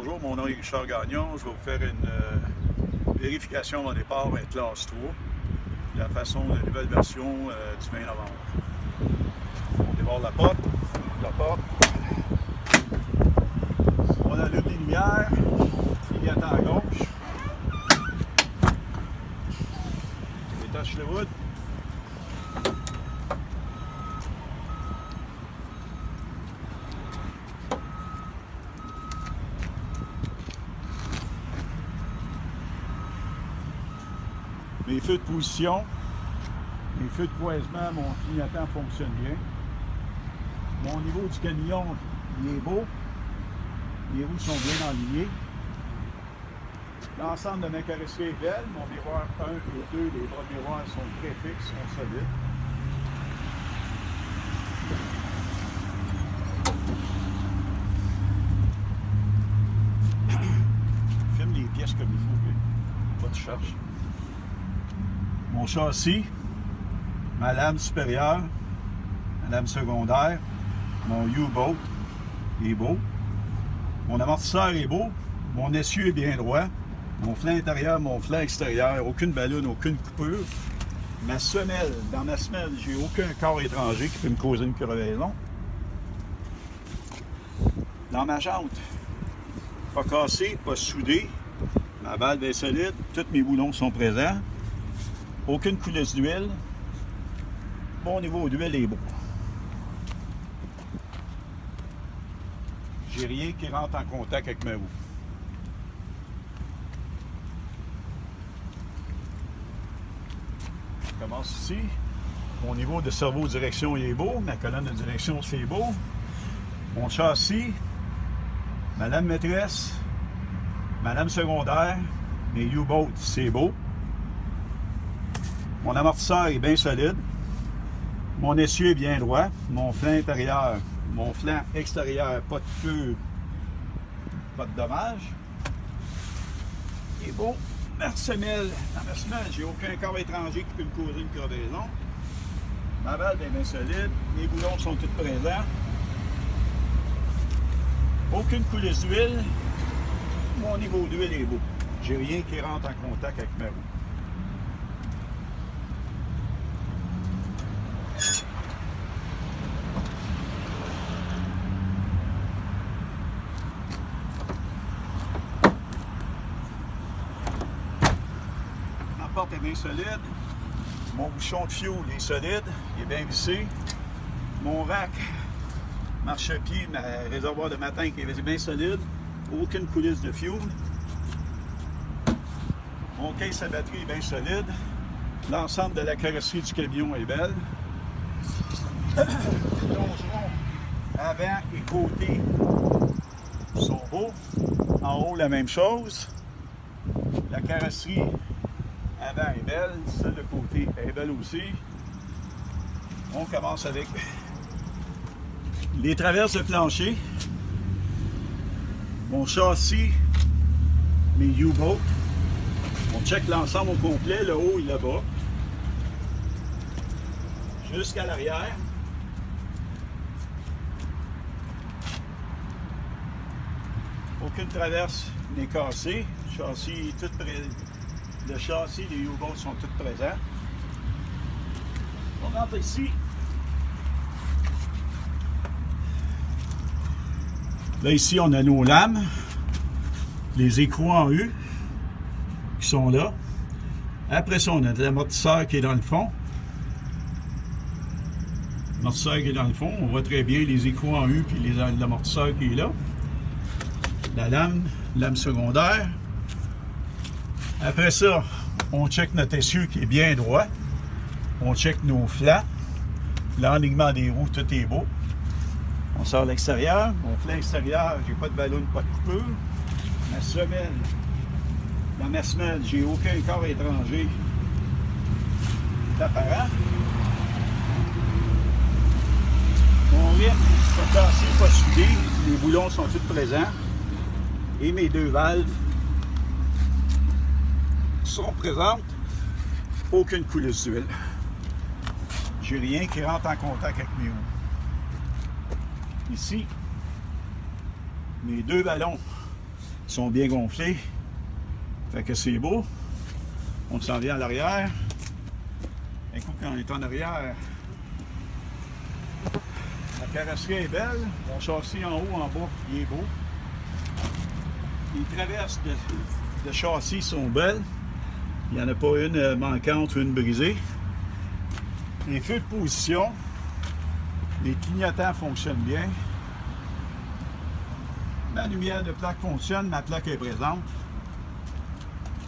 Bonjour, mon nom est Richard Gagnon. Je vais vous faire une vérification au départ avec classe 3, la façon de la nouvelle version du 20 novembre. On débarre la porte, on allume les lumières, clignotant à gauche, on détache le hood. Les feux de position, les feux de croisement, mon clignotant fonctionne bien. Mon niveau du camion, il est beau. Les roues sont bien alignées. L'ensemble de ma carrosserie est belle. Mon miroir 1 et 2, les bras de miroir sont très fixes, sont solides. Filme les pièces comme il faut, pas de charge. Mon châssis, ma lame supérieure, ma lame secondaire, mon U-boat est beau, mon amortisseur est beau, mon essieu est bien droit, mon flanc intérieur, mon flanc extérieur, aucune ballonne, aucune coupure. Ma semelle, dans ma semelle, j'ai aucun corps étranger qui peut me causer une crevaison. Dans ma jante, pas cassé, pas soudé, ma valve est solide, tous mes boulons sont présents. Aucune coulisse d'huile. Mon niveau d'huile est beau. J'ai rien qui rentre en contact avec ma roue. Je commence ici. Mon niveau de servo-direction il est beau. Ma colonne de direction c'est beau. Mon châssis. Ma lame maîtresse. Ma lame secondaire. Mes U-boats c'est beau. Mon amortisseur est bien solide. Mon essieu est bien droit. Mon flanc intérieur, mon flanc extérieur, pas de feu, pas de dommages. Il est beau. Ma semelle, dans ma semelle, j'ai aucun corps étranger qui peut me causer une crevaison. Ma valve est bien solide. Mes boulons sont tous présents. Aucune coulisse d'huile. Mon niveau d'huile est beau. J'ai rien qui rentre en contact avec ma roue. La porte est bien solide. Mon bouchon de fioul est solide, il est bien vissé. Mon rack, marchepied, ma réservoir de ma tank est bien solide. Aucune coulisse de fioul. Mon caisse à batterie est bien solide. L'ensemble de la carrosserie du camion est belle. Les longerons avant et côté sont beaux. En haut, la même chose. La carrosserie avant est belle, celle de côté est belle aussi. On commence avec les traverses de plancher, mon châssis, mes U-boats. On check l'ensemble au complet, le haut et le bas, jusqu'à l'arrière. Aucune traverse n'est cassée. Le châssis est tout prêt. Le châssis, les U-boats sont tous présents. On rentre ici. Là, ici, on a nos lames, les écrous en U qui sont là. Après ça, on a l'amortisseur qui est dans le fond. L'amortisseur qui est dans le fond. On voit très bien les écrous en U puis l'amortisseur qui est là. La lame secondaire. Après ça, on check notre essieu qui est bien droit. On check nos flancs. L'enlignement des roues, tout est beau. On sort l'extérieur. Mon flanc extérieur, j'ai pas de ballon, pas de coupure. Ma semelle, dans ma semelle, j'ai aucun corps étranger apparent. Mon rythme, pas cassé, pas soudé. Les boulons sont tous présents. Et mes deux valves sont présentes. Aucune coulisse d'huile. J'ai rien qui rentre en contact avec mes roues. Ici, mes deux ballons sont bien gonflés. Fait que c'est beau. On s'en vient à l'arrière. Un coup, quand on est en arrière, la carrosserie est belle. Mon châssis en haut, en bas, il est beau. Les traverses de châssis sont belles. Il n'y en a pas une manquante ou une brisée. Les feux de position, les clignotants fonctionnent bien. Ma lumière de plaque fonctionne, ma plaque est présente.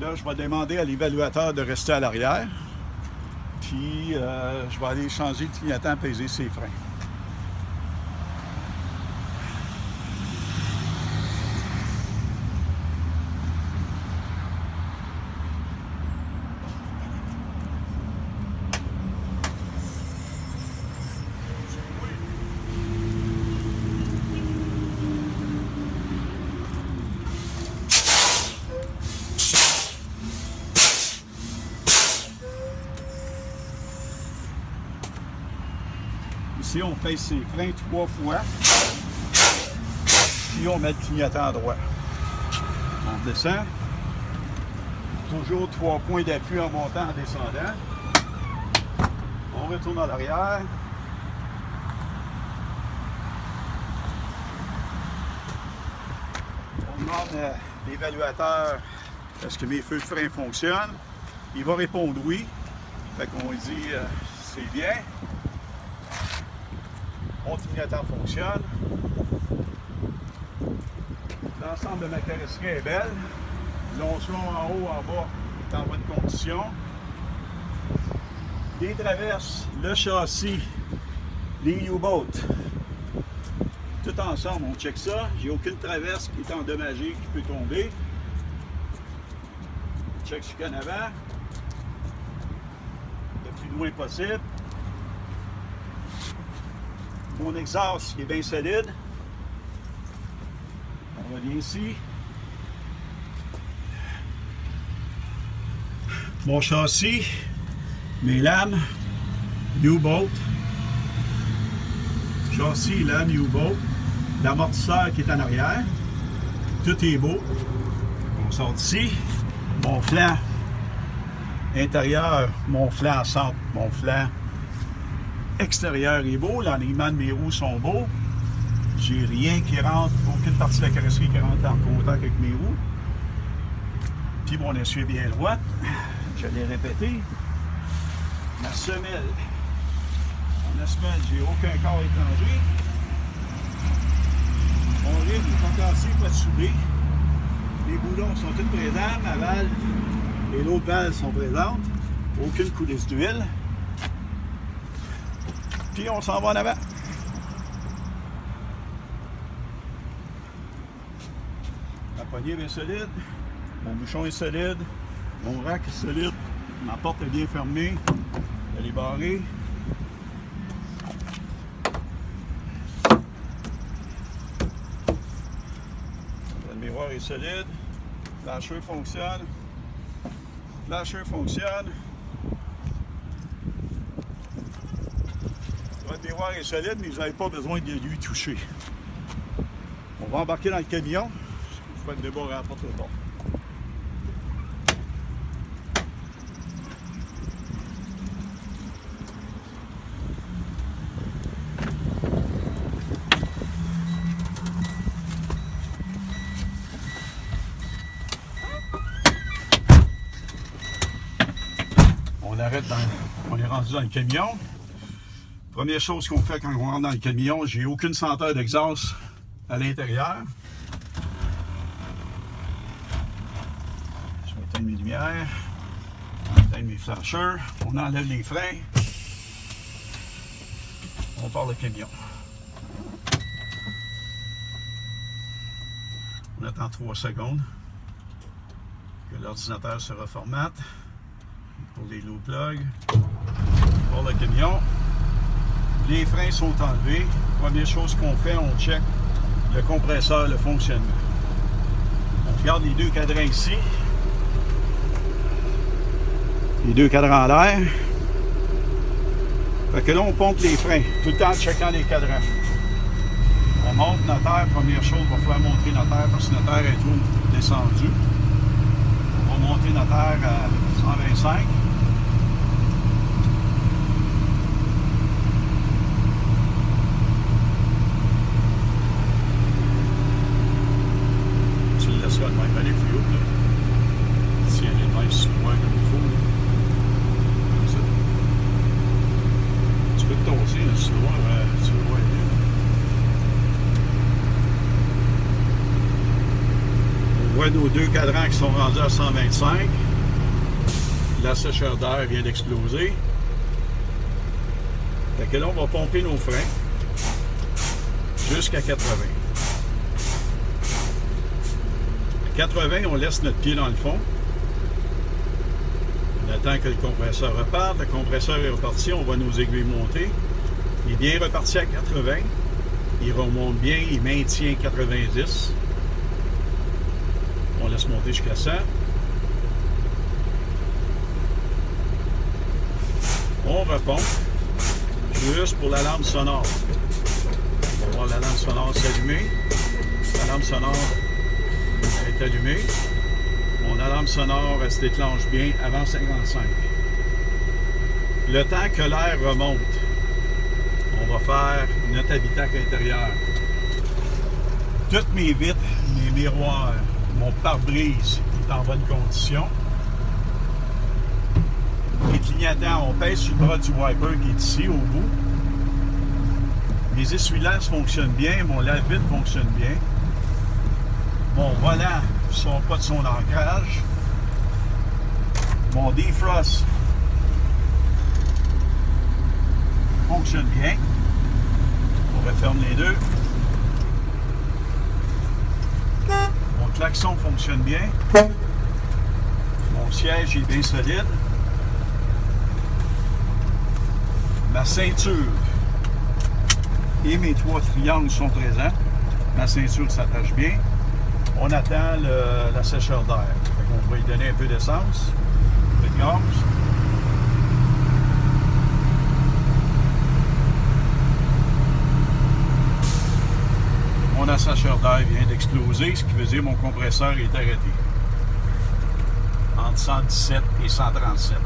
Là, je vais demander à l'évaluateur de rester à l'arrière. Puis, je vais aller changer le clignotant, peser ses freins. Ici, on pèse ses freins 3 fois. Puis on met le clignotant à droite. On descend. Toujours 3 points d'appui en montant, en descendant. On retourne à l'arrière. On demande à l'évaluateur est-ce que mes feux de frein fonctionnent. Il va répondre oui. Fait qu'on dit c'est bien. Mon clignotant fonctionne. L'ensemble de ma carrosserie est belle. L'onction en haut, en bas est en bonne condition. Les traverses, le châssis, les U-Boats. Tout ensemble, on check ça. J'ai aucune traverse qui est endommagée, qui peut tomber. On check jusqu'en avant. Le plus loin possible. Mon exhaust est bien solide. On revient ici. Mon châssis, mes lames, U-Boat. Châssis, lame, U-Boat. L'amortisseur qui est en arrière. Tout est beau. On sort d'ici. Mon flanc intérieur, mon flanc centre, mon flanc extérieur est beau, l'alignement de mes roues sont beaux. J'ai rien qui rentre, aucune partie de la carrosserie qui rentre en contact avec mes roues. Puis mon essuie est bien droite. Je l'ai répété. Ma semelle. En semelle, j'ai aucun corps étranger. Mon rythme n'est pas cassé, pas soudé. Les boulons sont tous présents. Ma valve et l'autre valve sont présentes. Aucune coulisse d'huile. Puis on s'en va en avant. Ma poignée est bien solide. Mon bouchon est solide. Mon rack est solide. Ma porte est bien fermée. Elle est barrée. Le miroir est solide. Le flasher fonctionne. Le flasher fonctionne. Votre miroir est solide, mais vous n'avez pas besoin de lui toucher. On va embarquer dans le camion. Je vais le débarrer à la porte au bord. On est rendu dans le camion. Première chose qu'on fait quand on rentre dans le camion, j'ai aucune senteur d'exhaust à l'intérieur. Je vais éteindre mes lumières, éteindre mes flashers, on enlève les freins, on part le camion. On attend 3 secondes que l'ordinateur se reformate. Pour les low plugs, pour le camion. Les freins sont enlevés. Première chose qu'on fait, on check le compresseur, le fonctionnement. On regarde les 2 cadrans ici. Les 2 cadrans en l'air. Fait que là, on pompe les freins, tout le temps en checkant les cadrans. On monte notaire, première chose, il va falloir monter notaire parce que notaire est trop descendu. On va monter notaire à 125. Tu le laisseras de même aller plus haut, là. Si elle est nice, ouais, comme il faut, là. Comme ça. Tu peux te tosser, là, si tu le vois, On voit nos deux cadrans qui sont rendus à 125. La sécheur d'air vient d'exploser. Fait que là, on va pomper nos freins jusqu'à 80. À 80, on laisse notre pied dans le fond. On attend que le compresseur reparte. Le compresseur est reparti, on voit nos aiguilles monter. Il est bien reparti à 80. Il remonte bien, il maintient 90. On laisse monter jusqu'à 100. On repompe juste pour la lampe sonore. On va voir la lampe sonore s'allumer. La lampe sonore est allumée. Mon alarme sonore elle se déclenche bien avant 55. Le temps que l'air remonte, on va faire notre habitacle intérieur. Toutes mes vitres, mes miroirs, mon pare-brise est en bonne condition. Les clignotants, on pèse sur le bras du wiper qui est ici au bout. Mes essuie-glaces fonctionnent bien, mon lave-vitre fonctionne bien. Mon volant ne sort pas de son ancrage. Mon defrost fonctionne bien. On referme les deux. Mon klaxon fonctionne bien. Mon siège est bien solide. Ma ceinture et mes trois triangles sont présents. Ma ceinture s'attache bien. On attend la sécheur d'air. On va lui donner un peu d'essence, un peu de gaz. Mon sécheur d'air vient d'exploser, ce qui veut dire que mon compresseur est arrêté. Entre 117 et 137.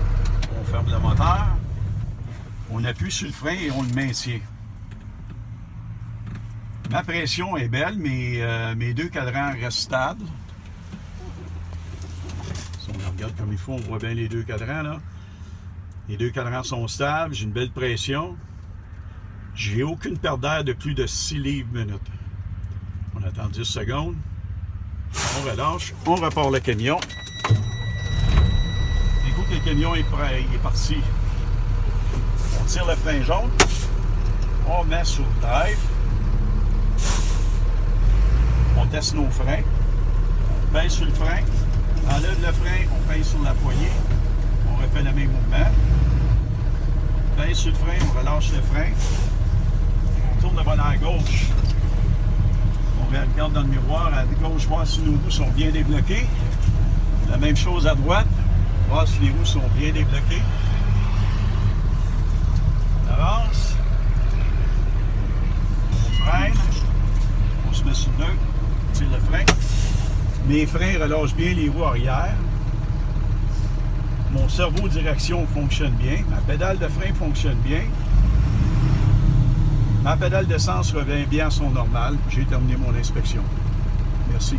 On ferme le moteur. On appuie sur le frein et on le maintient. Ma pression est belle, mais mes deux cadrans restent stables. Si on regarde comme il faut, on voit bien les deux cadrans, là. Les deux cadrans sont stables, j'ai une belle pression. J'ai aucune perte d'air de plus de 6 livres minute. On attend 10 secondes. On relâche, on repart le camion. Écoute, le camion est prêt, il est parti. On tire le frein jaune, on met sur le drive, on teste nos freins, on pèse sur le frein, on enlève le frein, on pèse sur la poignée, on refait le même mouvement, on pèse sur le frein, on relâche le frein, on tourne le volant à gauche, on regarde dans le miroir à gauche, voir si nos roues sont bien débloquées, la même chose à droite, voir si les roues sont bien débloquées. Avance, on freine, on se met sur le neutre, on tire le frein. Mes freins relâchent bien les roues arrière. Mon cerveau direction fonctionne bien. Ma pédale de frein fonctionne bien. Ma pédale d'essence revient bien à son normal. J'ai terminé mon inspection. Merci.